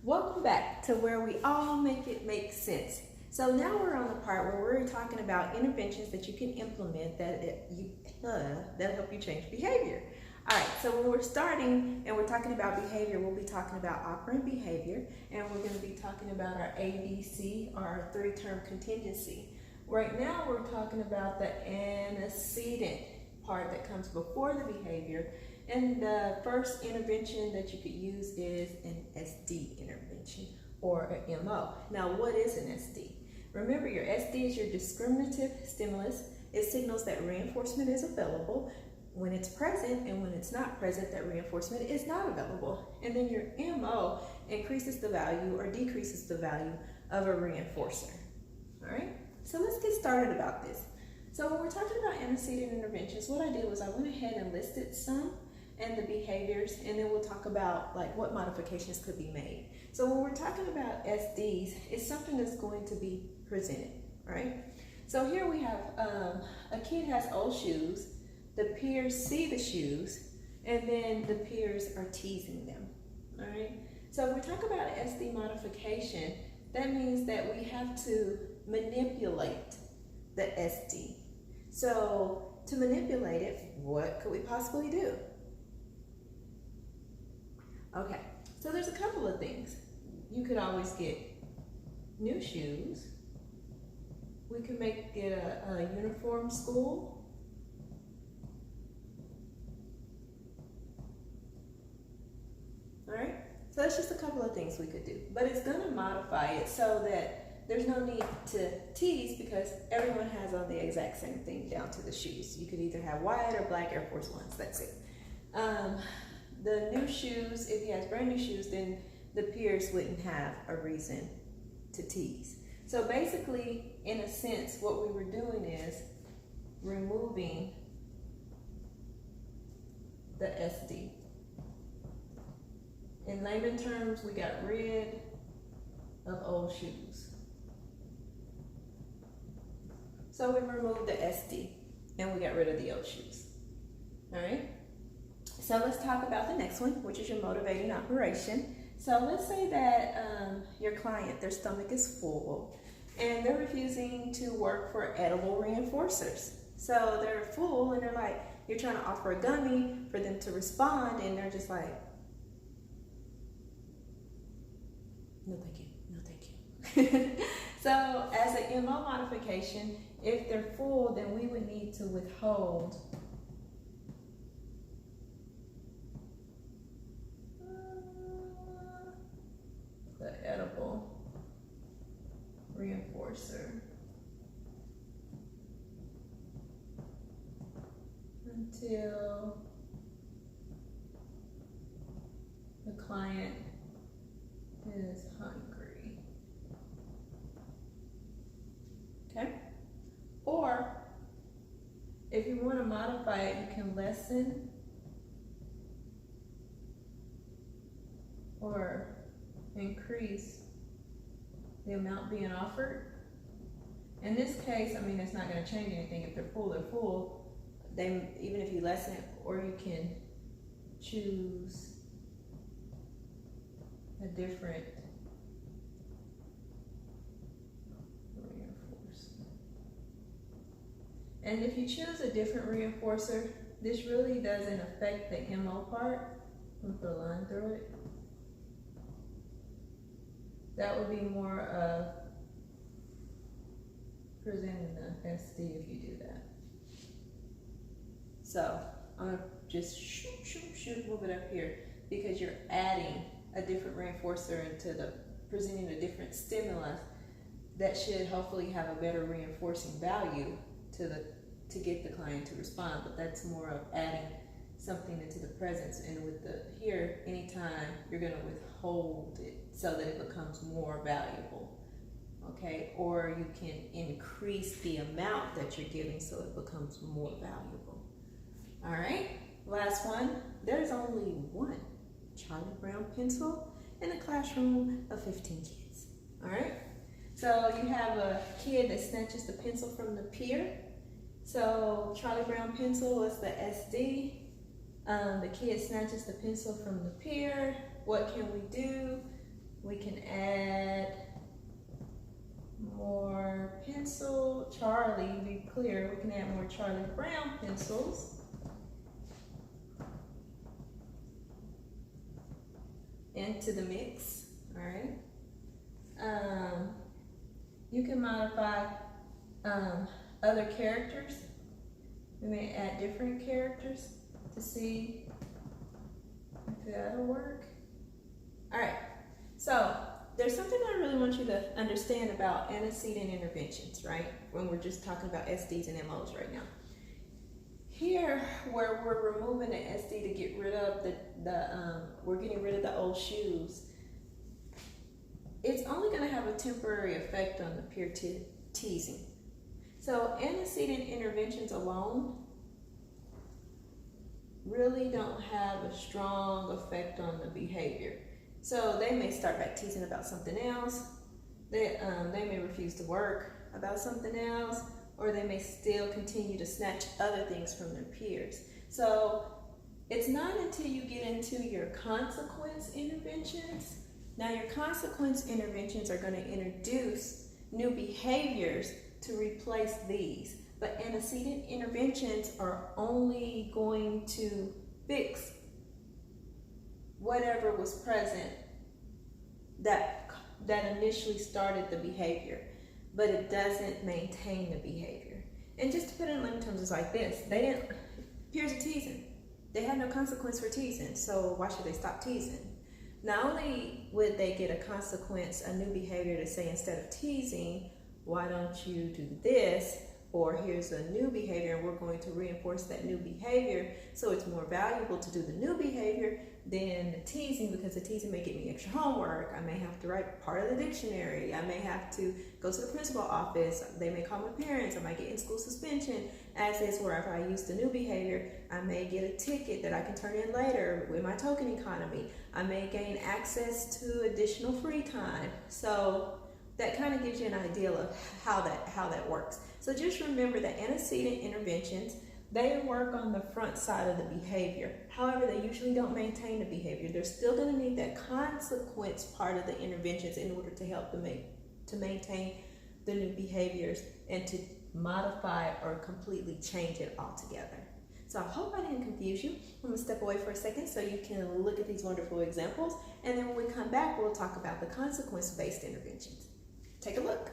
Welcome back to where we all make it make sense. So now we're on the part where we're talking about interventions that you can implement that help you change behavior. All right, so when we're starting and we're talking about behavior, we'll be talking about operant behavior, and we're going to be talking about our ABC, or our three-term contingency. Right now we're talking about the antecedent part that comes before the behavior, and the first intervention that you could use is an SD intervention or an MO. Now, what is an SD? Remember, your SD is your discriminative stimulus. It signals that reinforcement is available when it's present, and when it's not present, that reinforcement is not available. And then your MO increases the value or decreases the value of a reinforcer. All right, so let's get started about this. So when we're talking about antecedent interventions, what I did was I went ahead and listed some and the behaviors, and then we'll talk about like what modifications could be made. So when we're talking about SDs, it's something that's going to be presented, right? So here we have a kid has old shoes, the peers see the shoes, and then the peers are teasing them, all right? So if we talk about SD modification, that means that we have to manipulate the SD. So to manipulate it, what could we possibly do? Okay, so there's a couple of things. You could always get new shoes. We could make it a uniform school. All right, so that's just a couple of things we could do. But it's gonna modify it so that there's no need to tease, because everyone has on the exact same thing down to the shoes. You could either have white or black Air Force Ones, that's it. The new shoes, if he has brand new shoes, then the peers wouldn't have a reason to tease. So basically, in a sense, what we were doing is removing the SD. In layman terms, we got rid of old shoes. So we removed the SD and we got rid of the old shoes. All right? So let's talk about the next one, which is your motivating operation. So let's say that your client, their stomach is full and they're refusing to work for edible reinforcers. So they're full and they're like, you're trying to offer a gummy for them to respond, and they're just like, no thank you, no thank you. So as an MO modification, if they're full, then we would need to withhold the edible reinforcer until the client is hungry. Okay? Or if you want to modify it, you can lessen or increase the amount being offered. In this case, I mean, it's not going to change anything. If they're full, they're full. They, even if you lessen it, or you can choose a different reinforcer. And if you choose a different reinforcer, this really doesn't affect the MO part. I'm going to put a line through it. That would be more of presenting the SD if you do that. So I'm gonna just move it up here, because you're adding a different reinforcer into the presenting a different stimulus that should hopefully have a better reinforcing value to get the client to respond. But that's more of adding something into the presence, and with the here, anytime you're going to withhold it so that it becomes more valuable, okay? Or you can increase the amount that you're giving so it becomes more valuable. All right, last one. There's only one Charlie Brown pencil in a classroom of 15 kids. All right, so you have a kid that snatches the pencil from the peer. So Charlie Brown pencil is the SD. The kid snatches the pencil from the peer. What can we do? We can add more pencil. Charlie, be clear, we can add more Charlie Brown pencils. Into the mix, all right? You can modify other characters. We may add different characters to see if that'll work. All right, so there's something I really want you to understand about antecedent interventions, right? When we're just talking about SDs and MOs right now. Here, where we're removing the SD to get rid of we're getting rid of the old shoes, it's only going to have a temporary effect on the peer teasing. So antecedent interventions alone really don't have a strong effect on the behavior. So they may start back teasing about something else, they may refuse to work about something else, or they may still continue to snatch other things from their peers. So it's not until you get into your consequence interventions. Now your consequence interventions are going to introduce new behaviors to replace these. But antecedent interventions are only going to fix whatever was present that initially started the behavior, but it doesn't maintain the behavior. And just to put it in layman terms, it's like this. Peers are teasing. They had no consequence for teasing, so why should they stop teasing? Not only would they get a consequence, a new behavior to say, instead of teasing, why don't you do this? Or here's a new behavior and we're going to reinforce that new behavior, so it's more valuable to do the new behavior than the teasing, because the teasing may get me extra homework. I may have to write part of the dictionary. I may have to go to the principal office. They may call my parents. I might get in-school suspension. As is, where if I use the new behavior, I may get a ticket that I can turn in later with my token economy. I may gain access to additional free time. So that kind of gives you an idea of how that works. So just remember that antecedent interventions, they work on the front side of the behavior. However, they usually don't maintain the behavior. They're still going to need that consequence part of the interventions in order to help them to maintain the new behaviors and to modify or completely change it altogether. So I hope I didn't confuse you. I'm going to step away for a second so you can look at these wonderful examples, and then when we come back, we'll talk about the consequence-based interventions. Take a look.